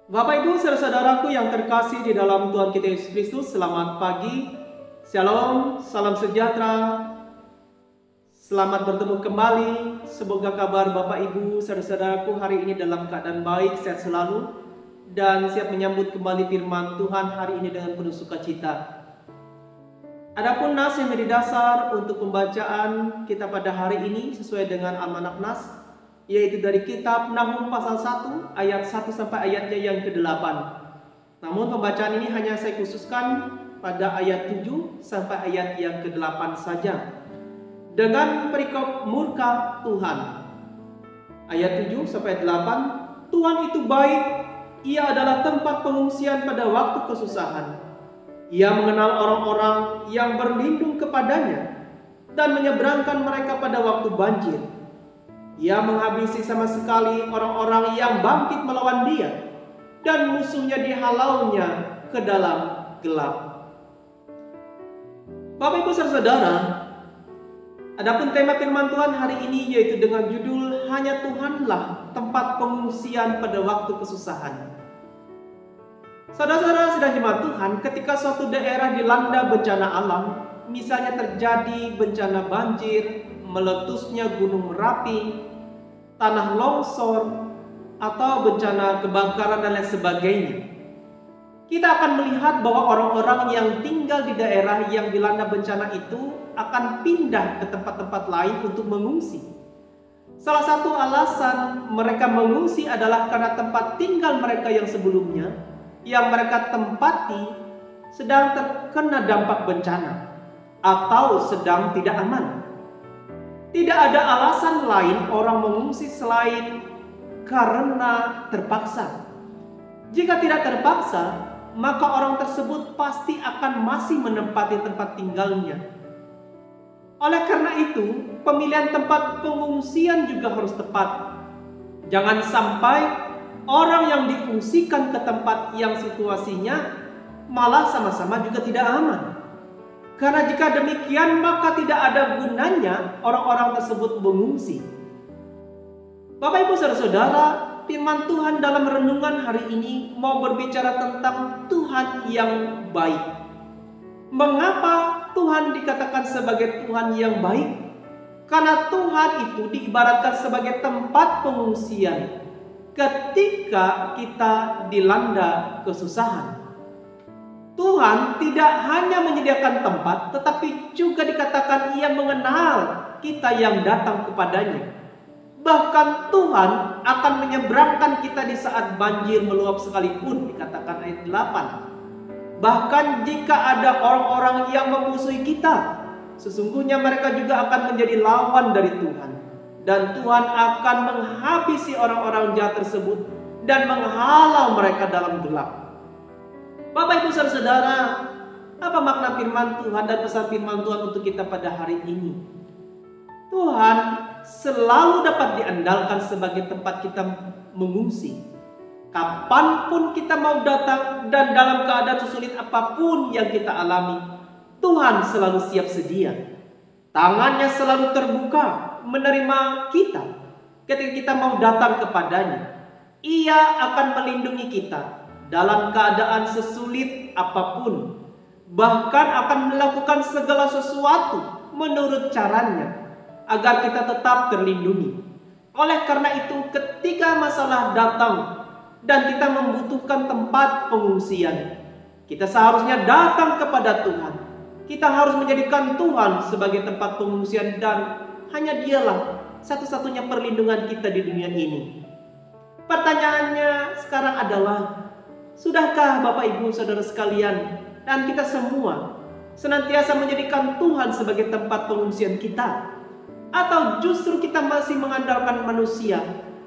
Bapak Ibu saudara-saudaraku yang terkasih di dalam Tuhan kita Yesus Kristus, selamat pagi, shalom, salam sejahtera, selamat bertemu kembali. Semoga kabar Bapak Ibu saudara-saudaraku hari ini dalam keadaan baik, sehat selalu, dan siap menyambut kembali firman Tuhan hari ini dengan penuh sukacita. Adapun nas yang menjadi dasar untuk pembacaan kita pada hari ini sesuai dengan almanak nas, yaitu dari kitab Nahum pasal 1 ayat 1 sampai ayatnya yang ke-8. Namun pembacaan ini hanya saya khususkan pada ayat 7 sampai ayat yang ke-8 saja. Dengan perikop murka Tuhan. Ayat 7 sampai 8, Tuhan itu baik, Ia adalah tempat pengungsian pada waktu kesusahan. Ia mengenal orang-orang yang berlindung kepadanya dan menyeberangkan mereka pada waktu banjir. Ia menghabisi sama sekali orang-orang yang bangkit melawan dia, dan musuhnya dihalaunya ke dalam gelap. Bapak Ibu saudara, adapun tema firman Tuhan hari ini yaitu dengan judul Hanya Tuhanlah tempat pengungsian pada waktu kesusahan. Saudara-saudara sedang jemaat Tuhan, ketika suatu daerah dilanda bencana alam, misalnya terjadi bencana banjir, meletusnya gunung Merapi, tanah longsor, atau bencana kebakaran dan lain sebagainya, kita akan melihat bahwa orang-orang yang tinggal di daerah yang dilanda bencana itu akan pindah ke tempat-tempat lain untuk mengungsi. Salah satu alasan mereka mengungsi adalah karena tempat tinggal mereka yang sebelumnya, yang mereka tempati, sedang terkena dampak bencana atau sedang tidak aman. Tidak ada alasan lain orang mengungsi selain karena terpaksa. Jika tidak terpaksa, maka orang tersebut pasti akan masih menempati tempat tinggalnya. Oleh karena itu, pemilihan tempat pengungsian juga harus tepat. Jangan sampai orang yang diungsikan ke tempat yang situasinya malah sama-sama juga tidak aman. Karena jika demikian maka tidak ada gunanya orang-orang tersebut mengungsi. Bapak Ibu saudara-saudara, firman Tuhan dalam renungan hari ini mau berbicara tentang Tuhan yang baik. Mengapa Tuhan dikatakan sebagai Tuhan yang baik? Karena Tuhan itu diibaratkan sebagai tempat pengungsian ketika kita dilanda kesusahan. Tuhan tidak hanya menyediakan tempat, tetapi juga dikatakan Ia mengenal kita yang datang kepadanya. Bahkan Tuhan akan menyeberangkan kita di saat banjir meluap sekalipun, dikatakan ayat 8. Bahkan jika ada orang-orang yang memusuhi kita, sesungguhnya mereka juga akan menjadi lawan dari Tuhan. Dan Tuhan akan menghabisi orang-orang jahat tersebut dan menghalau mereka dalam gelap. Bapak Ibu saudara, apa makna firman Tuhan dan pesan firman Tuhan untuk kita pada hari ini? Tuhan selalu dapat diandalkan sebagai tempat kita mengungsi. Kapanpun kita mau datang dan dalam keadaan sesulit apapun yang kita alami, Tuhan selalu siap sedia. Tangannya selalu terbuka menerima kita ketika kita mau datang kepadanya. Ia akan melindungi kita dalam keadaan sesulit apapun, bahkan akan melakukan segala sesuatu menurut caranya agar kita tetap terlindungi. Oleh karena itu, ketika masalah datang dan kita membutuhkan tempat pengungsian, kita seharusnya datang kepada Tuhan. Kita harus menjadikan Tuhan sebagai tempat pengungsian, dan hanya Dialah satu-satunya perlindungan kita di dunia ini. Pertanyaannya sekarang adalah, sudahkah Bapak Ibu saudara sekalian dan kita semua senantiasa menjadikan Tuhan sebagai tempat pengungsian kita? Atau justru kita masih mengandalkan manusia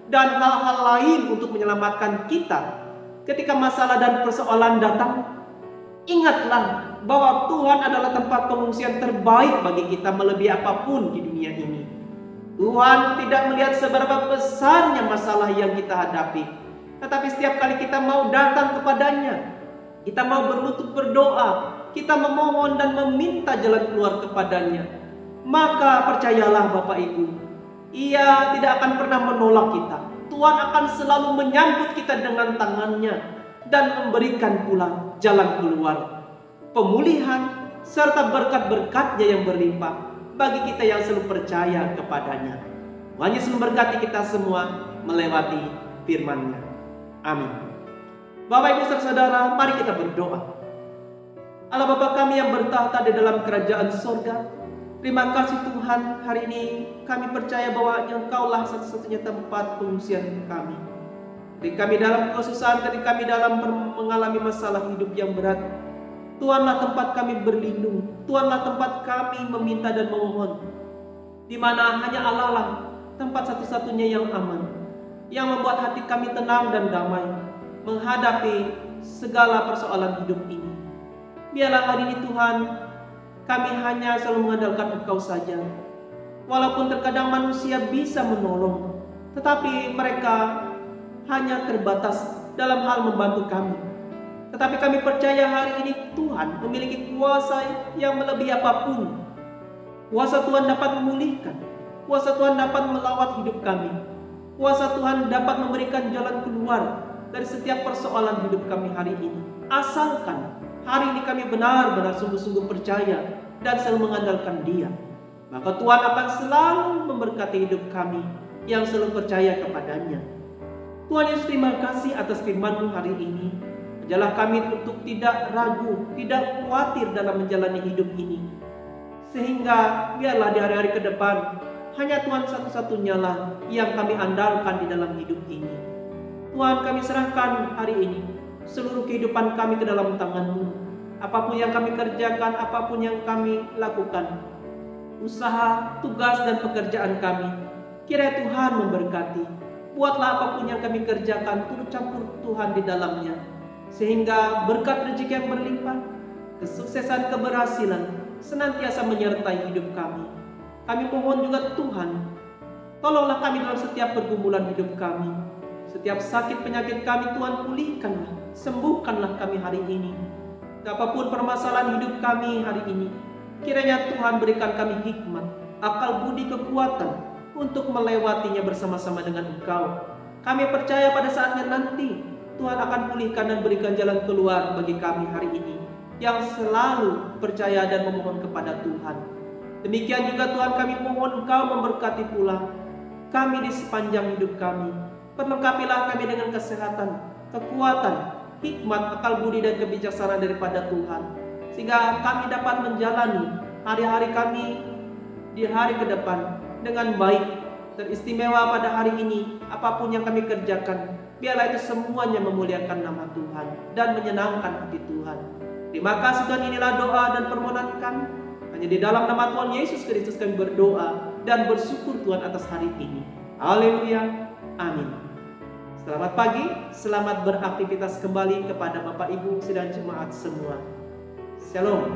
dan hal-hal lain untuk menyelamatkan kita ketika masalah dan persoalan datang? Ingatlah bahwa Tuhan adalah tempat pengungsian terbaik bagi kita melebihi apapun di dunia ini. Tuhan tidak melihat seberapa besarnya masalah yang kita hadapi, tetapi setiap kali kita mau datang kepadanya, kita mau berlutut berdoa, kita memohon dan meminta jalan keluar kepadanya, maka percayalah Bapak Ibu, Ia tidak akan pernah menolak kita. Tuhan akan selalu menyambut kita dengan tangannya dan memberikan pula jalan keluar, pemulihan, serta berkat-berkatnya yang berlimpah bagi kita yang selalu percaya kepadanya. Tuhan Yesus memberkati kita semua melewati firman-Nya. Amin. Bapak Ibu saudara, mari kita berdoa. Allah Bapa kami yang bertahta di dalam kerajaan sorga, terima kasih Tuhan, hari ini kami percaya bahwa Engkau-lah satu-satunya tempat pengungsian kami. Ketika kami dalam kesusahan, ketika kami dalam mengalami masalah hidup yang berat, Tuhanlah tempat kami berlindung, Tuhanlah tempat kami meminta dan memohon, di mana hanya Allah lah tempat satu-satunya yang aman, yang membuat hati kami tenang dan damai menghadapi segala persoalan hidup ini. Biarlah hari ini Tuhan, kami hanya selalu mengandalkan Engkau saja. Walaupun terkadang manusia bisa menolong, tetapi mereka hanya terbatas dalam hal membantu kami. Tetapi kami percaya hari ini Tuhan memiliki kuasa yang melebihi apapun. Kuasa Tuhan dapat memulihkan, kuasa Tuhan dapat melawat hidup kami, kuasa Tuhan dapat memberikan jalan keluar dari setiap persoalan hidup kami hari ini. Asalkan hari ini kami benar-benar sungguh-sungguh percaya dan selalu mengandalkan Dia, maka Tuhan akan selalu memberkati hidup kami yang selalu percaya kepadanya. Tuhan Yesus, terima kasih atas firman-Mu hari ini. Ajarlah kami untuk tidak ragu, tidak khawatir dalam menjalani hidup ini. Sehingga biarlah di hari-hari ke depan hanya Tuhan satu-satunya lah yang kami andalkan di dalam hidup ini. Tuhan, kami serahkan hari ini seluruh kehidupan kami ke dalam tangan-Mu. Apapun yang kami kerjakan, apapun yang kami lakukan, usaha, tugas, dan pekerjaan kami, kiranya Tuhan memberkati. Buatlah apapun yang kami kerjakan turut campur Tuhan di dalamnya, sehingga berkat rezeki yang berlimpah, kesuksesan, keberhasilan senantiasa menyertai hidup kami. Kami mohon juga Tuhan, tolonglah kami dalam setiap pergumulan hidup kami. Setiap sakit penyakit kami Tuhan pulihkanlah, sembuhkanlah kami hari ini. Apapun permasalahan hidup kami hari ini, kiranya Tuhan berikan kami hikmat, akal budi, kekuatan untuk melewatinya bersama-sama dengan Engkau. Kami percaya pada saatnya nanti Tuhan akan pulihkan dan berikan jalan keluar bagi kami hari ini yang selalu percaya dan memohon kepada Tuhan. Demikian juga Tuhan, kami mohon Engkau memberkati pula kami di sepanjang hidup kami. Perlengkapilah kami dengan kesehatan, kekuatan, hikmat, akal budi, dan kebijaksanaan daripada Tuhan, sehingga kami dapat menjalani hari-hari kami di hari ke depan dengan baik, teristimewa pada hari ini. Apapun yang kami kerjakan, biarlah itu semuanya memuliakan nama Tuhan dan menyenangkan hati Tuhan. Terima kasih Tuhan, inilah doa dan permohonan kami. Hanya di dalam nama Tuhan Yesus Kristus kami berdoa dan bersyukur Tuhan atas hari ini. Haleluya. Amin. Selamat pagi, selamat beraktivitas kembali kepada Bapak Ibu sidang jemaat semua. Shalom.